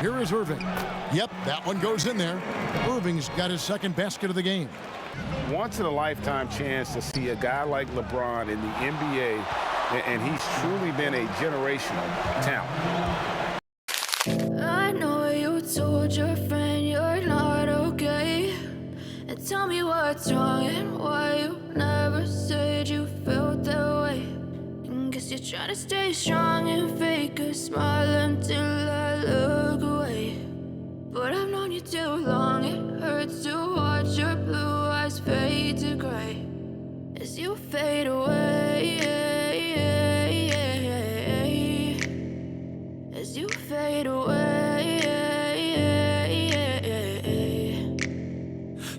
Here is Irving. Yep, that one goes in there. Irving's got his second basket of the game. Once-in-a-lifetime chance to see a guy like LeBron in the NBA, and he's truly been a generational talent. I know you told your friend you're not okay, and tell me what's wrong and why you never said you felt that way. And guess you're trying to stay strong and fake a smile until I look away. But I've known you too long, it hurts to watch your blue eyes fade to gray as you fade away, as you fade away.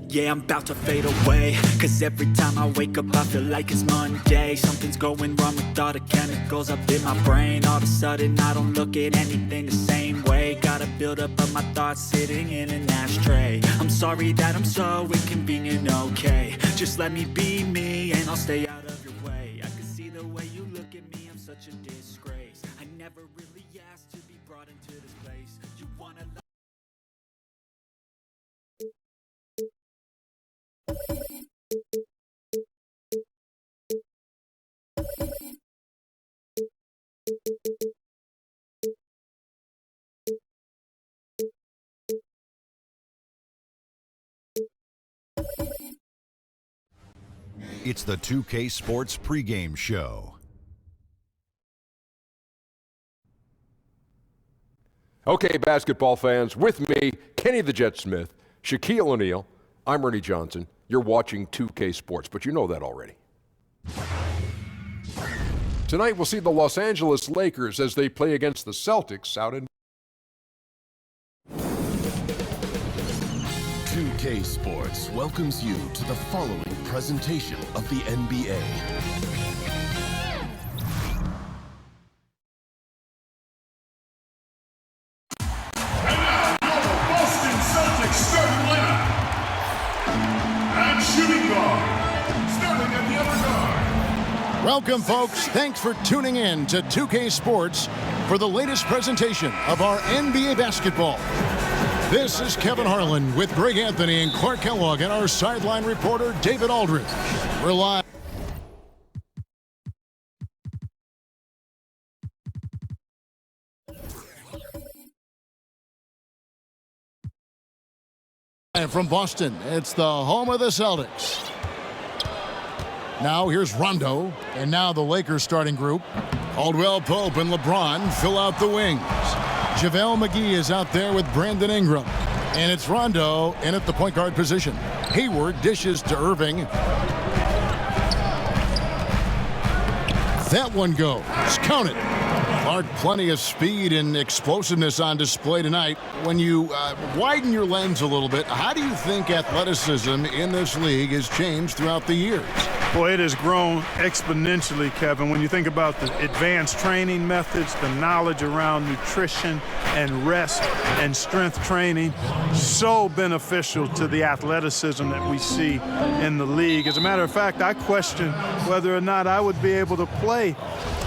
Yeah, I'm about to fade away, cause every time I wake up I feel like it's Monday. Something's going wrong with all the chemicals up in my brain. All of a sudden I don't look at anything the same way. Got a buildup of my thoughts sitting in an ashtray. I'm sorry that I'm so inconvenient, okay. Just let me be me and I'll stay out of your way. I can see the way you look at me, I'm such a disgrace. I never really asked to be brought into this place. You wanna It's the 2K Sports pregame show. Okay, basketball fans, with me, Kenny the Jet Smith, Shaquille O'Neal, I'm Ernie Johnson. You're watching 2K Sports, but you know that already. Tonight we'll see the Los Angeles Lakers as they play against the Celtics out in 2K Sports welcomes you to the following presentation of the NBA. Boston Celtics starting lineup. And shooting guard, starting at the other guard. Welcome, folks. Thanks for tuning in to 2K Sports for the latest presentation of our NBA basketball. This is Kevin Harlan with Greg Anthony and Clark Kellogg and our sideline reporter, David Aldridge. We're live. And from Boston, it's the home of the Celtics. Now here's Rondo, and now the Lakers starting group. Caldwell Pope and LeBron fill out the wings. JaVale McGee is out there with Brandon Ingram. And it's Rondo in at the point guard position. Hayward dishes to Irving. That one goes. Count it. Clark, plenty of speed and explosiveness on display tonight. When you widen your lens a little bit, how do you think athleticism in this league has changed throughout the years? Boy, it has grown exponentially, Kevin. When you think about the advanced training methods, the knowledge around nutrition and rest and strength training, so beneficial to the athleticism that we see in the league. As a matter of fact, I question whether or not I would be able to play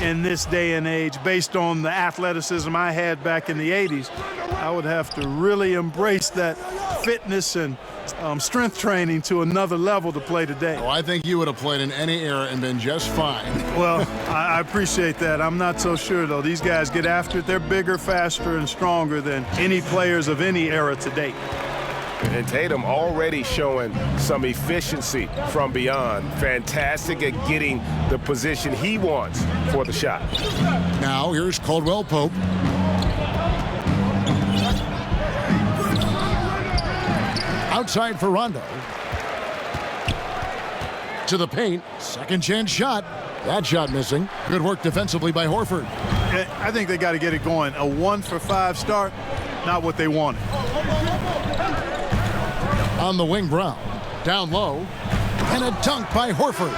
in this day and age based on the athleticism I had back in the 80s. I would have to really embrace that fitness and strength training to another level to play today. Oh, I think you would have played in any era and been just fine. Well, I appreciate that. I'm not so sure, though. These guys get after it. They're bigger, faster, and stronger than any players of any era to date. And Tatum already showing some efficiency from beyond. Fantastic at getting the position he wants for the shot. Now here's Caldwell Pope. Outside for Rondo. To the paint. Second chance shot. That shot missing. Good work defensively by Horford. I think they got to get it going. A 1-for-5 start, not what they wanted. On the wing, Brown. Down low. And a dunk by Horford.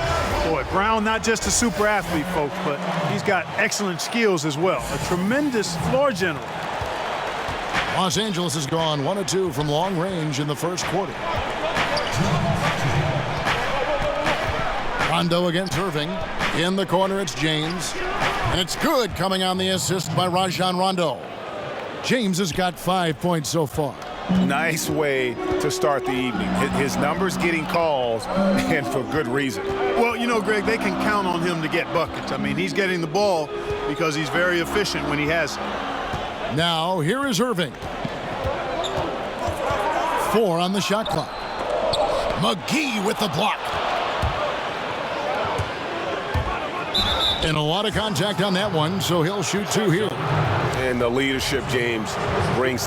Boy, Brown not just a super athlete, folks, but he's got excellent skills as well. A tremendous floor general. Los Angeles has gone 1 of 2 from long range in the first quarter. Rondo against Irving. In the corner, it's James. And it's good, coming on the assist by Rajon Rondo. James has got 5 points so far. Nice way to start the evening. His numbers getting calls, and for good reason. Well, you know, Greg, they can count on him to get buckets. I mean, he's getting the ball because he's very efficient when he has it. Now, here is Irving. 4 on the shot clock. McGee with the block. And a lot of contact on that one, so he'll shoot 2 here. And the leadership James brings.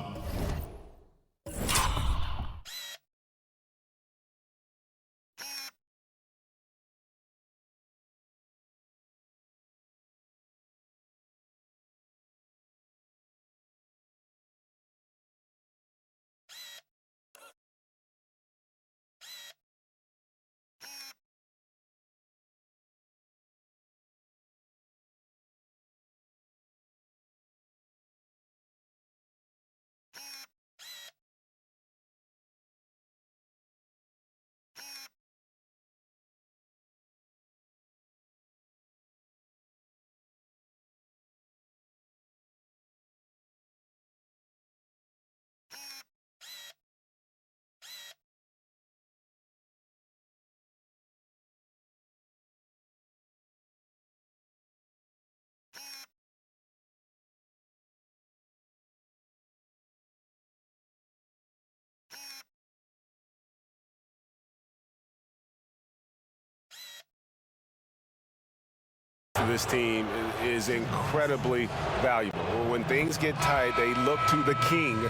This team is incredibly valuable. When things get tight, they look to the king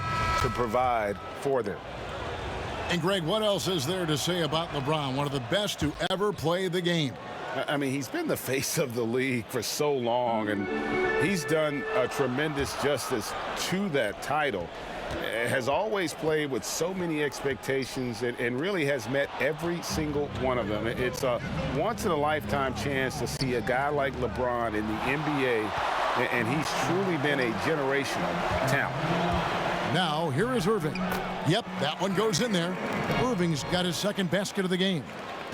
to provide for them. And Greg, what else is there to say about LeBron? One of the best to ever play the game. I mean, he's been the face of the league for so long, and he's done a tremendous justice to that title. Has always played with so many expectations and really has met every single one of them. It's a once-in-a-lifetime chance to see a guy like LeBron in the NBA, and he's truly been a generational talent. Now, here is Irving. Yep, that one goes in there. Irving's got his second basket of the game.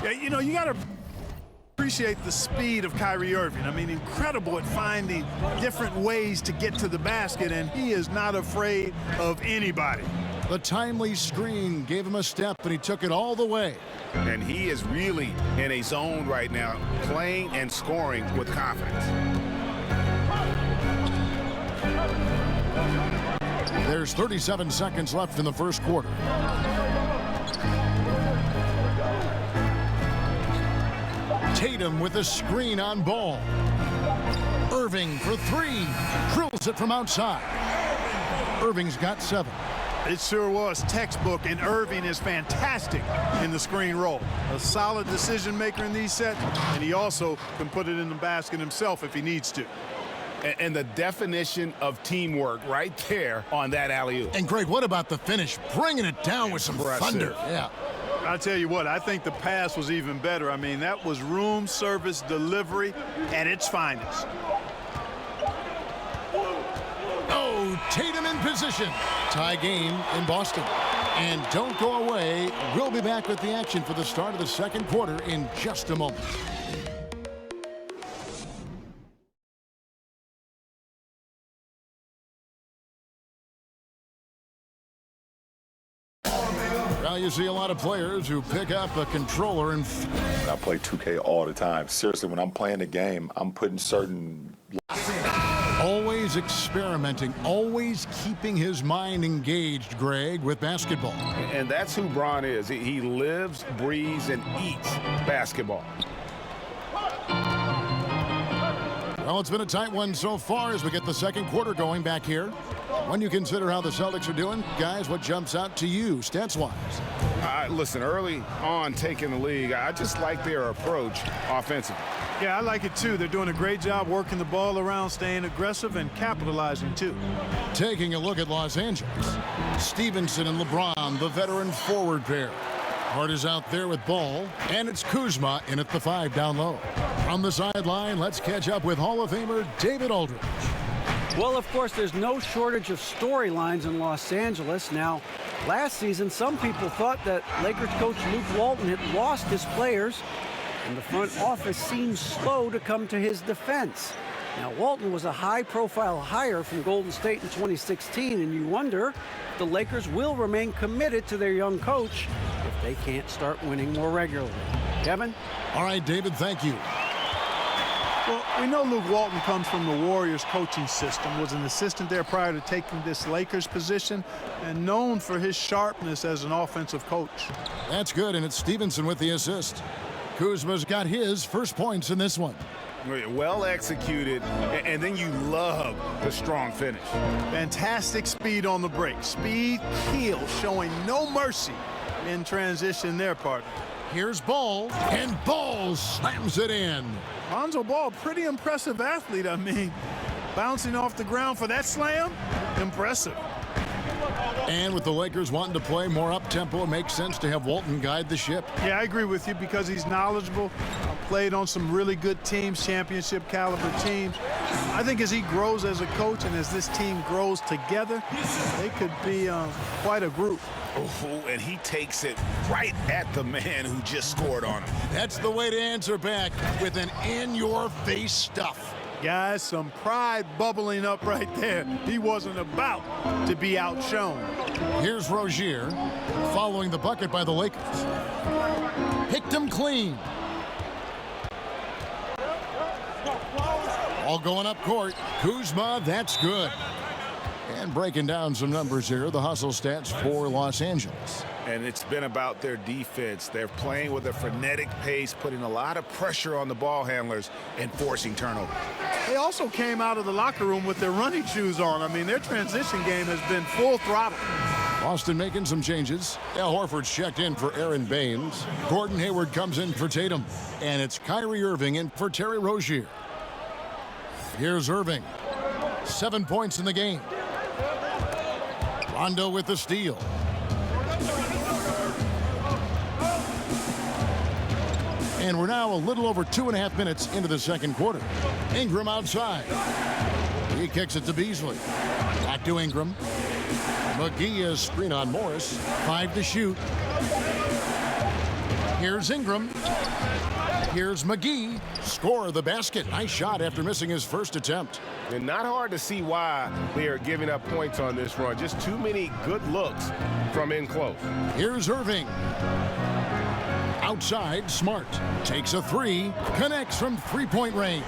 Yeah, you know, you got to appreciate the speed of Kyrie Irving. I mean, incredible at finding different ways to get to the basket, and he is not afraid of anybody. The timely screen gave him a step, and he took it all the way. And he is really in a zone right now, playing and scoring with confidence. There's 37 seconds left in the first quarter. Tatum with a screen on ball. Irving for 3. Drills it from outside. Irving's got 7. It sure was textbook, and Irving is fantastic in the screen roll. A solid decision maker in these sets, and he also can put it in the basket himself if he needs to. And the definition of teamwork right there on that alley-oop. And Greg, what about the finish? Bringing it down with some thunder. Yeah. I'll tell you what, I think the pass was even better. I mean, that was room service delivery at its finest. Oh, Tatum in position. Tie game in Boston. And don't go away. We'll be back with the action for the start of the second quarter in just a moment. Now you see a lot of players who pick up a controller and I play 2K all the time. Seriously, when I'm playing the game, I'm putting certain... Always experimenting, always keeping his mind engaged, Greg, with basketball. And that's who Bron is. He lives, breathes, and eats basketball. Well, it's been a tight one so far as we get the second quarter going back here. When you consider how the Celtics are doing, guys, what jumps out to you, stats-wise? Listen, early on taking the league, I just like their approach offensively. Yeah, I like it too. They're doing a great job working the ball around, staying aggressive, and capitalizing too. Taking a look at Los Angeles. Stevenson and LeBron, the veteran forward pair. Hart is out there with ball, and it's Kuzma in at the 5 down low. From the sideline, let's catch up with Hall of Famer David Aldridge. Well, of course, there's no shortage of storylines in Los Angeles. Now, last season, some people thought that Lakers coach Luke Walton had lost his players, and the front office seemed slow to come to his defense. Now, Walton was a high-profile hire from Golden State in 2016, and you wonder if the Lakers will remain committed to their young coach if they can't start winning more regularly. Kevin? All right, David, thank you. Well, we know Luke Walton comes from the Warriors coaching system, was an assistant there prior to taking this Lakers position, and known for his sharpness as an offensive coach. That's good, and it's Stevenson with the assist. Kuzma's got his first points in this one. Well executed, and then you love the strong finish. Fantastic speed on the break. Speed kills, showing no mercy in transition there, partner. Here's Ball, and Ball slams it in. Lonzo Ball, pretty impressive athlete, I mean. Bouncing off the ground for that slam, impressive. And with the Lakers wanting to play more up-tempo, it makes sense to have Walton guide the ship. Yeah, I agree with you because he's knowledgeable, played on some really good teams, championship caliber teams. I think as he grows as a coach and as this team grows together, they could be quite a group. Oh, and he takes it right at the man who just scored on him. That's the way to answer back, with an in-your-face stuff. Guys, some pride bubbling up right there. He wasn't about to be outshone. Here's Rozier, following the bucket by the Lakers. Picked him clean. All going up court. Kuzma, that's good. And breaking down some numbers here, the hustle stats for Los Angeles. And it's been about their defense. They're playing with a frenetic pace, putting a lot of pressure on the ball handlers and forcing turnover. They also came out of the locker room with their running shoes on. I mean, their transition game has been full throttle. Boston making some changes. Al Horford's checked in for Aaron Baines. Gordon Hayward comes in for Tatum. And it's Kyrie Irving in for Terry Rozier. Here's Irving. 7 points in the game. Rondo with the steal. And we're now a little over 2.5 minutes into the second quarter. Ingram outside. He kicks it to Beasley. Back to Ingram. McGee is screen on Morris. 5 to shoot. Here's Ingram. Here's McGee. Score the basket. Nice shot after missing his first attempt. And not hard to see why they are giving up points on this run. Just too many good looks from in close. Here's Irving. Outside, Smart takes a three, connects from three-point range.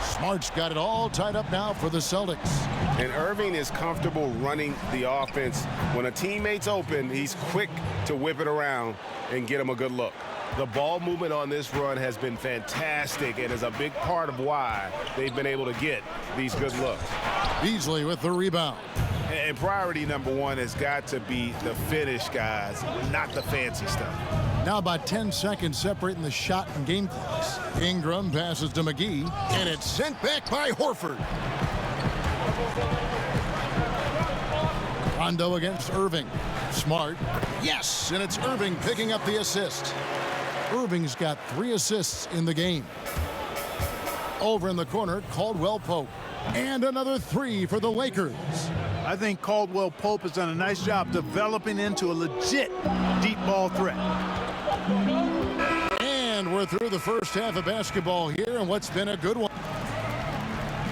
Smart's got it all tied up now for the Celtics. And Irving is comfortable running the offense. When a teammate's open, he's quick to whip it around and get him a good look. The ball movement on this run has been fantastic and is a big part of why they've been able to get these good looks. Beasley with the rebound. And priority number one has got to be the finish, guys, not the fancy stuff. Now about 10 seconds separating the shot and game clocks. Ingram passes to McGee, and it's sent back by Horford. Rondo against Irving. Smart. Yes, and it's Irving picking up the assist. Irving's got 3 assists in the game. Over in the corner, Caldwell Pope. And another 3 for the Lakers. I think Caldwell Pope has done a nice job developing into a legit deep ball threat. And we're through the first half of basketball here, and what's been a good one.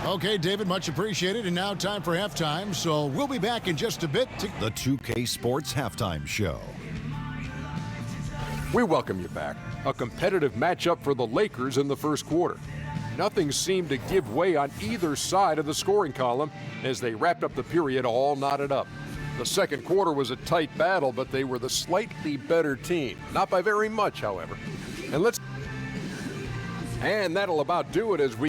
Okay, David, much appreciated, and now time for halftime, so we'll be back in just a bit. The 2K Sports Halftime Show. We welcome you back. A competitive matchup for the Lakers in the first quarter. Nothing seemed to give way on either side of the scoring column as they wrapped up the period all knotted up. The second quarter was a tight battle, but they were the slightly better team. Not by very much, however. And that'll about do it as we